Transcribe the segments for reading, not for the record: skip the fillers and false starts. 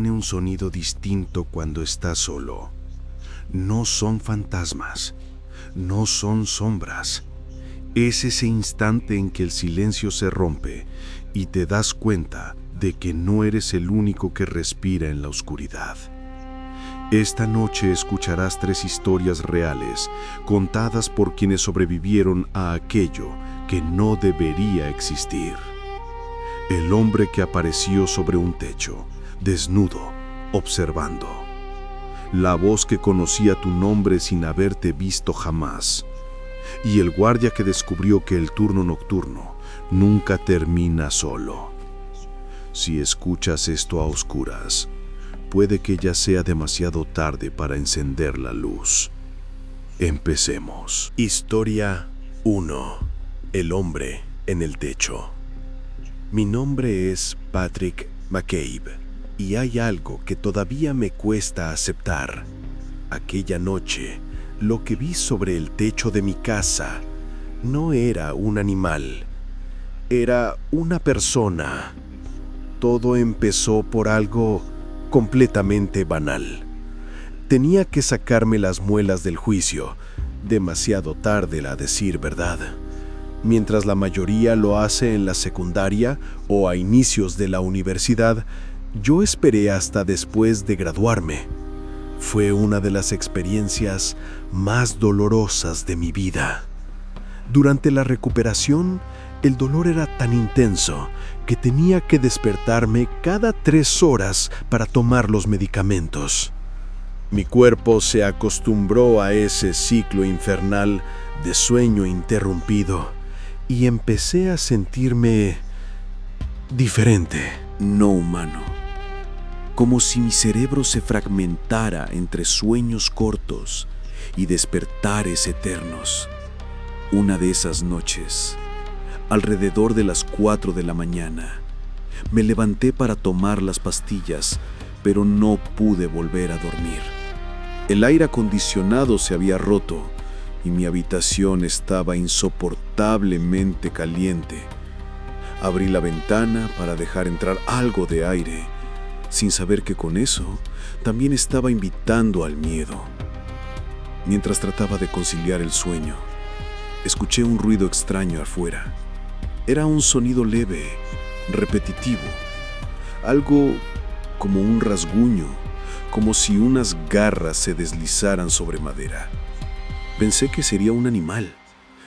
Tiene un sonido distinto cuando está solo. No son fantasmas, no son sombras. Es ese instante en que el silencio se rompe y te das cuenta de que no eres el único que respira en la oscuridad. Esta noche escucharás 3 historias reales, contadas por quienes sobrevivieron a aquello que no debería existir. El hombre que apareció sobre un techo, desnudo, observando. La voz que conocía tu nombre sin haberte visto jamás. Y el guardia que descubrió que el turno nocturno nunca termina solo. Si escuchas esto a oscuras, puede que ya sea demasiado tarde para encender la luz. Empecemos. Historia 1. El hombre en el techo. Mi nombre es Patrick McCabe y hay algo que todavía me cuesta aceptar. Aquella noche, lo que vi sobre el techo de mi casa no era un animal, era una persona. Todo empezó por algo completamente banal. Tenía que sacarme las muelas del juicio, demasiado tarde a decir verdad. Mientras la mayoría lo hace en la secundaria o a inicios de la universidad, yo esperé hasta después de graduarme. Fue una de las experiencias más dolorosas de mi vida. Durante la recuperación, el dolor era tan intenso que tenía que despertarme cada 3 horas para tomar los medicamentos. Mi cuerpo se acostumbró a ese ciclo infernal de sueño interrumpido y empecé a sentirme diferente, no humano. Como si mi cerebro se fragmentara entre sueños cortos y despertares eternos. Una de esas noches, alrededor de las 4 de la mañana, me levanté para tomar las pastillas, pero no pude volver a dormir. El aire acondicionado se había roto y mi habitación estaba insoportablemente caliente. Abrí la ventana para dejar entrar algo de aire, sin saber que con eso también estaba invitando al miedo. Mientras trataba de conciliar el sueño, escuché un ruido extraño afuera. Era un sonido leve, repetitivo, algo como un rasguño, como si unas garras se deslizaran sobre madera. Pensé que sería un animal.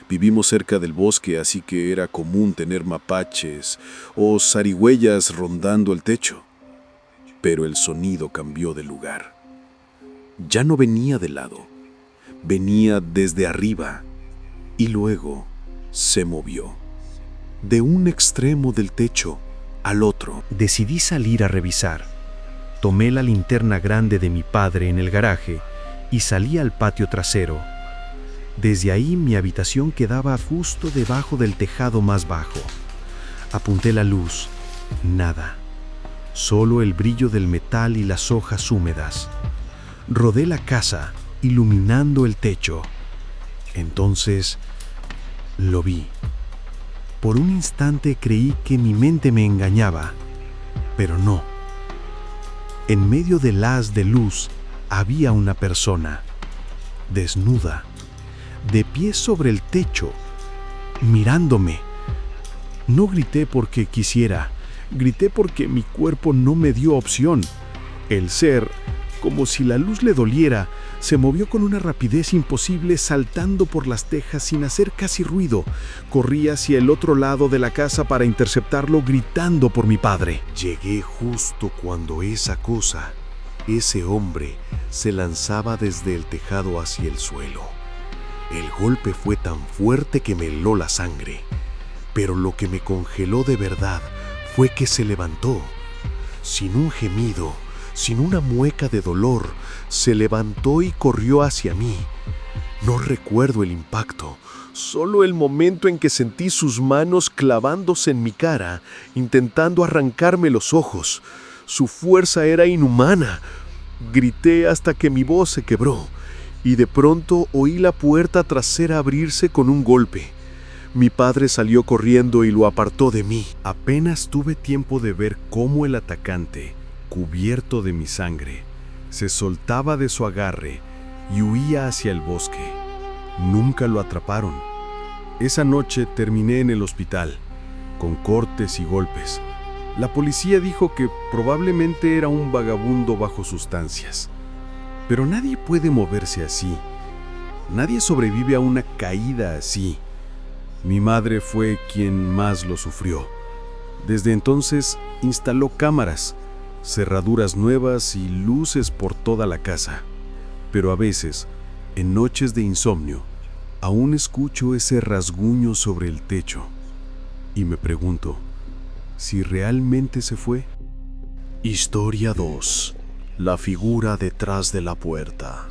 Vivimos cerca del bosque, así que era común tener mapaches o zarigüeyas rondando el techo. Pero el sonido cambió de lugar. Ya no venía de lado, venía desde arriba y luego se movió. De un extremo del techo al otro. Decidí salir a revisar. Tomé la linterna grande de mi padre en el garaje y salí al patio trasero. Desde ahí mi habitación quedaba justo debajo del tejado más bajo. Apunté la luz. Nada. Solo el brillo del metal y las hojas húmedas. Rodé la casa, iluminando el techo. Entonces, lo vi. Por un instante creí que mi mente me engañaba, pero no. En medio del haz de luz había una persona, desnuda, de pie sobre el techo, mirándome. No grité porque quisiera, grité porque mi cuerpo no me dio opción. El ser, como si la luz le doliera, se movió con una rapidez imposible, saltando por las tejas sin hacer casi ruido. Corrí hacia el otro lado de la casa para interceptarlo, gritando por mi padre. Llegué justo cuando esa cosa, ese hombre, se lanzaba desde el tejado hacia el suelo. El golpe fue tan fuerte que me heló la sangre, pero lo que me congeló de verdad fue que se levantó, sin un gemido, sin una mueca de dolor. Se levantó y corrió hacia mí. No recuerdo el impacto, solo el momento en que sentí sus manos clavándose en mi cara, intentando arrancarme los ojos. Su fuerza era inhumana. Grité hasta que mi voz se quebró, y de pronto oí la puerta trasera abrirse con un golpe. Mi padre salió corriendo y lo apartó de mí. Apenas tuve tiempo de ver cómo el atacante, cubierto de mi sangre, se soltaba de su agarre y huía hacia el bosque. Nunca lo atraparon. Esa noche terminé en el hospital, con cortes y golpes. La policía dijo que probablemente era un vagabundo bajo sustancias. Pero nadie puede moverse así. Nadie sobrevive a una caída así. Mi madre fue quien más lo sufrió. Desde entonces instaló cámaras, cerraduras nuevas y luces por toda la casa. Pero a veces, en noches de insomnio, aún escucho ese rasguño sobre el techo. Y me pregunto, ¿si realmente se fue? Historia 2. La figura detrás de la puerta.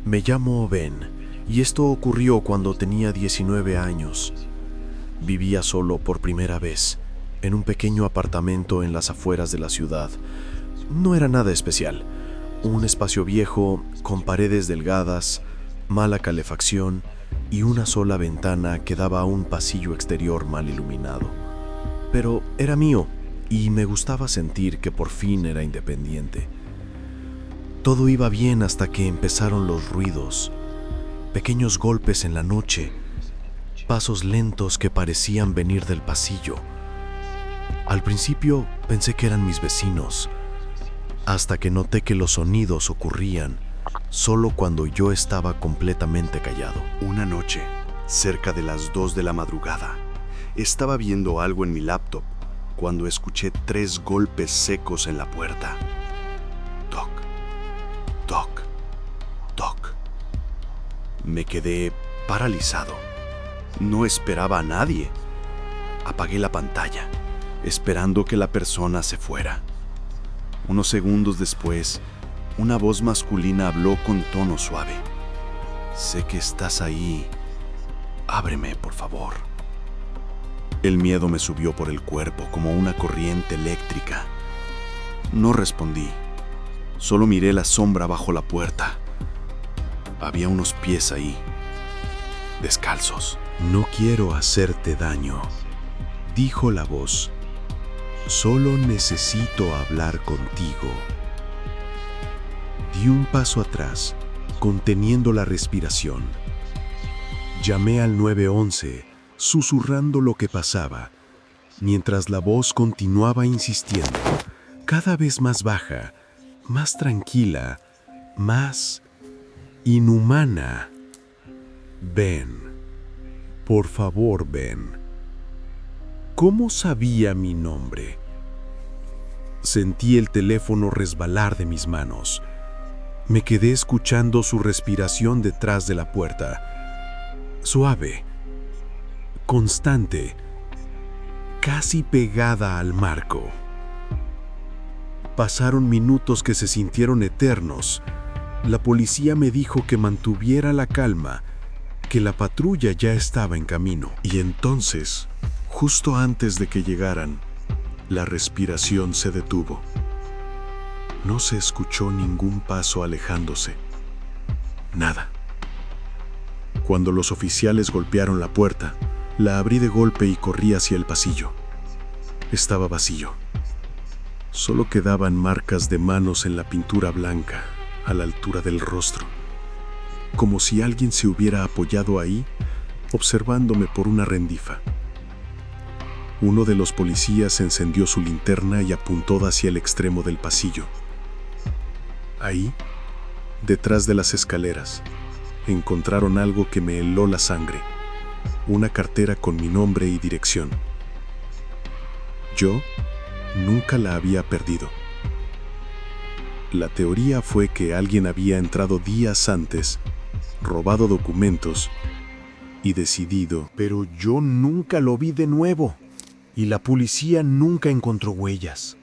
Me llamo Ben, y esto ocurrió cuando tenía 19 años. Vivía solo por primera vez, en un pequeño apartamento en las afueras de la ciudad. No era nada especial. Un espacio viejo, con paredes delgadas, mala calefacción y una sola ventana que daba a un pasillo exterior mal iluminado. Pero era mío y me gustaba sentir que por fin era independiente. Todo iba bien hasta que empezaron los ruidos, pequeños golpes en la noche, pasos lentos que parecían venir del pasillo. Al principio pensé que eran mis vecinos, hasta que noté que los sonidos ocurrían solo cuando yo estaba completamente callado. Una noche, cerca de las 2 de la madrugada, estaba viendo algo en mi laptop cuando escuché 3 golpes secos en la puerta. Toc, toc, toc. Me quedé paralizado. No esperaba a nadie. Apagué la pantalla, esperando que la persona se fuera. Unos segundos después, una voz masculina habló con tono suave. Sé que estás ahí. Ábreme, por favor. El miedo me subió por el cuerpo como una corriente eléctrica. No respondí. Solo miré la sombra bajo la puerta. Había unos pies ahí, descalzos. No quiero hacerte daño, dijo la voz. Solo necesito hablar contigo. Di un paso atrás, conteniendo la respiración. Llamé al 911, susurrando lo que pasaba, mientras la voz continuaba insistiendo, cada vez más baja, más tranquila, más inhumana. Ben, por favor, Ben. ¿Cómo sabía mi nombre? Sentí el teléfono resbalar de mis manos. Me quedé escuchando su respiración detrás de la puerta. Suave, constante, casi pegada al marco. Pasaron minutos que se sintieron eternos. La policía me dijo que mantuviera la calma, que la patrulla ya estaba en camino. Y entonces, justo antes de que llegaran, la respiración se detuvo. No se escuchó ningún paso alejándose. Nada. Cuando los oficiales golpearon la puerta, la abrí de golpe y corrí hacia el pasillo. Estaba vacío. Solo quedaban marcas de manos en la pintura blanca, a la altura del rostro, como si alguien se hubiera apoyado ahí, observándome por una rendifa. Uno de los policías encendió su linterna y apuntó hacia el extremo del pasillo. Ahí, detrás de las escaleras, encontraron algo que me heló la sangre, una cartera con mi nombre y dirección. Yo nunca la había perdido. La teoría fue que alguien había entrado días antes, robado documentos y decidido, pero yo nunca lo vi de nuevo y la policía nunca encontró huellas.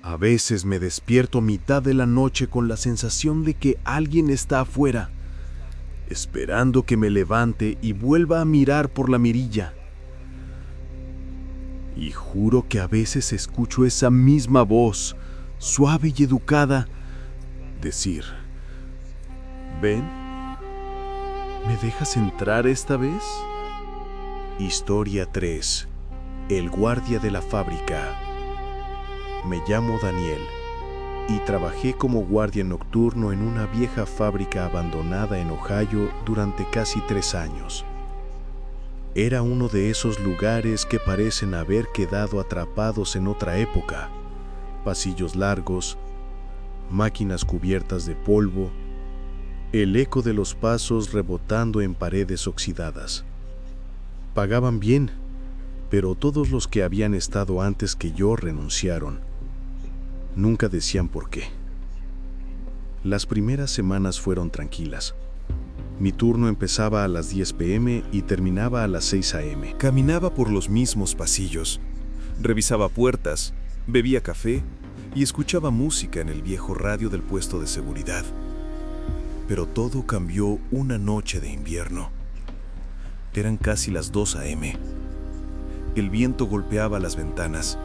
A veces me despierto a mitad de la noche con la sensación de que alguien está afuera, esperando que me levante y vuelva a mirar por la mirilla. Y juro que a veces escucho esa misma voz, suave y educada, decir: «¿Ven? ¿Me dejas entrar esta vez?». Historia 3. El guardia de la fábrica. Me llamo Daniel y trabajé como guardia nocturno en una vieja fábrica abandonada en Ohio durante casi 3 años. Era uno de esos lugares que parecen haber quedado atrapados en otra época. Pasillos largos, máquinas cubiertas de polvo, el eco de los pasos rebotando en paredes oxidadas. Pagaban bien, pero todos los que habían estado antes que yo renunciaron. Nunca decían por qué. Las primeras semanas fueron tranquilas. Mi turno empezaba a las 10 p.m. y terminaba a las 6 a.m. Caminaba por los mismos pasillos, revisaba puertas, bebía café y escuchaba música en el viejo radio del puesto de seguridad. Pero todo cambió una noche de invierno. Eran casi las 2 a.m. El viento golpeaba las ventanas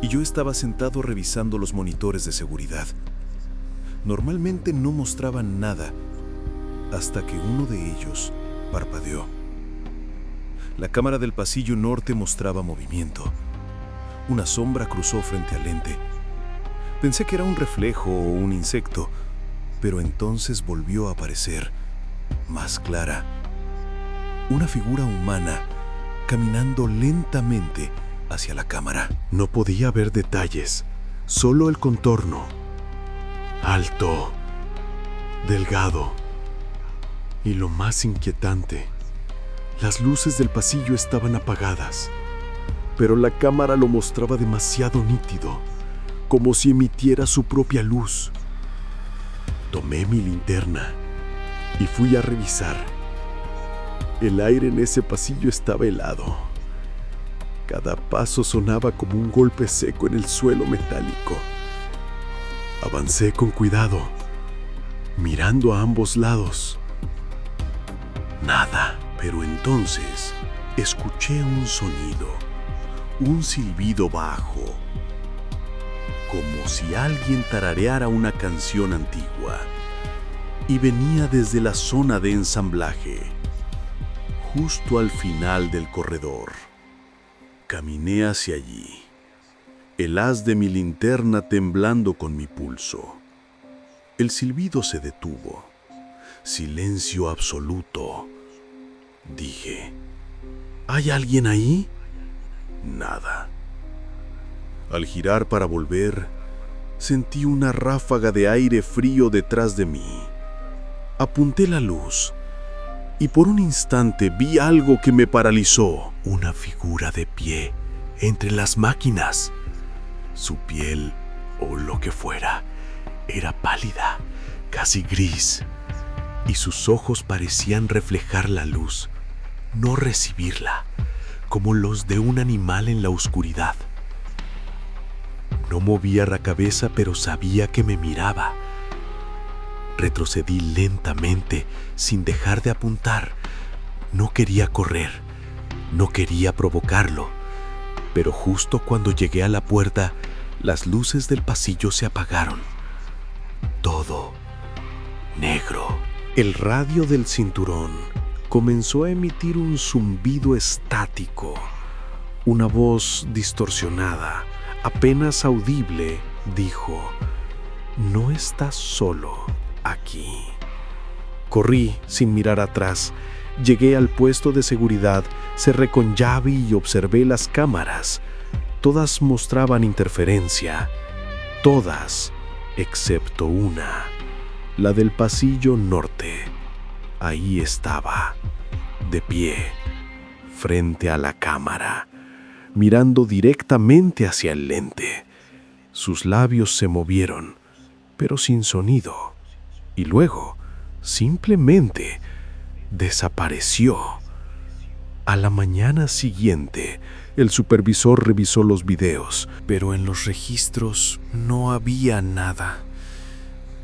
y yo estaba sentado revisando los monitores de seguridad. Normalmente no mostraban nada hasta que uno de ellos parpadeó. La cámara del pasillo norte mostraba movimiento. Una sombra cruzó frente al lente. Pensé que era un reflejo o un insecto, pero entonces volvió a aparecer, más clara. Una figura humana caminando lentamente hacia la cámara. No podía ver detalles, solo el contorno. Alto, delgado. Y lo más inquietante, las luces del pasillo estaban apagadas, pero la cámara lo mostraba demasiado nítido, como si emitiera su propia luz. Tomé mi linterna y fui a revisar. El aire en ese pasillo estaba helado. Cada paso sonaba como un golpe seco en el suelo metálico. Avancé con cuidado, mirando a ambos lados. Nada, pero entonces escuché un sonido, un silbido bajo, como si alguien tarareara una canción antigua, y venía desde la zona de ensamblaje, justo al final del corredor. Caminé hacia allí, el haz de mi linterna temblando con mi pulso. El silbido se detuvo. Silencio absoluto. Dije, ¿hay alguien ahí? Nada. Al girar para volver, sentí una ráfaga de aire frío detrás de mí. Apunté la luz y por un instante vi algo que me paralizó. Una figura de pie entre las máquinas. Su piel, o lo que fuera, era pálida, casi gris, y sus ojos parecían reflejar la luz, no recibirla, como los de un animal en la oscuridad. No movía la cabeza, pero sabía que me miraba. Retrocedí lentamente, sin dejar de apuntar. No quería correr, no quería provocarlo, pero justo cuando llegué a la puerta, las luces del pasillo se apagaron. Todo negro. El radio del cinturón comenzó a emitir un zumbido estático. Una voz distorsionada, apenas audible, dijo: «No estás solo aquí». Corrí sin mirar atrás. Llegué al puesto de seguridad, cerré con llave y observé las cámaras. Todas mostraban interferencia. Todas, excepto una. La del pasillo norte. Ahí estaba, de pie, frente a la cámara, mirando directamente hacia el lente. Sus labios se movieron, pero sin sonido, y luego, simplemente, desapareció. A la mañana siguiente, el supervisor revisó los videos, pero en los registros no había nada.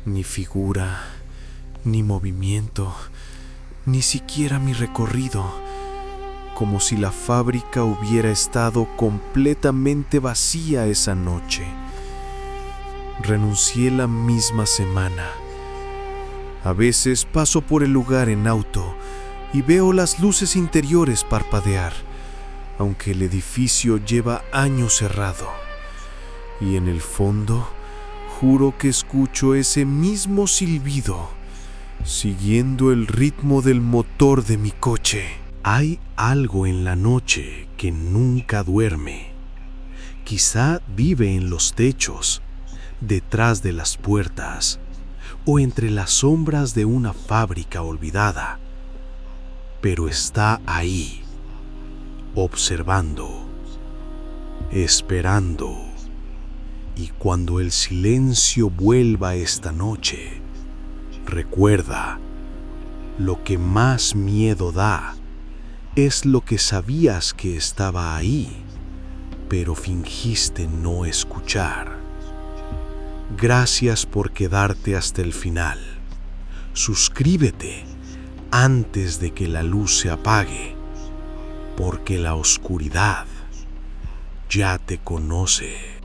Ni figura, ni movimiento, ni siquiera mi recorrido. Como si la fábrica hubiera estado completamente vacía esa noche. Renuncié la misma semana. A veces paso por el lugar en auto y veo las luces interiores parpadear, aunque el edificio lleva años cerrado. Y en el fondo, juro que escucho ese mismo silbido, siguiendo el ritmo del motor de mi coche. Hay algo en la noche que nunca duerme. Quizá vive en los techos, detrás de las puertas o entre las sombras de una fábrica olvidada. Pero está ahí, observando, esperando. Y cuando el silencio vuelva esta noche, recuerda, lo que más miedo da es lo que sabías que estaba ahí, pero fingiste no escuchar. Gracias por quedarte hasta el final. Suscríbete antes de que la luz se apague, porque la oscuridad ya te conoce.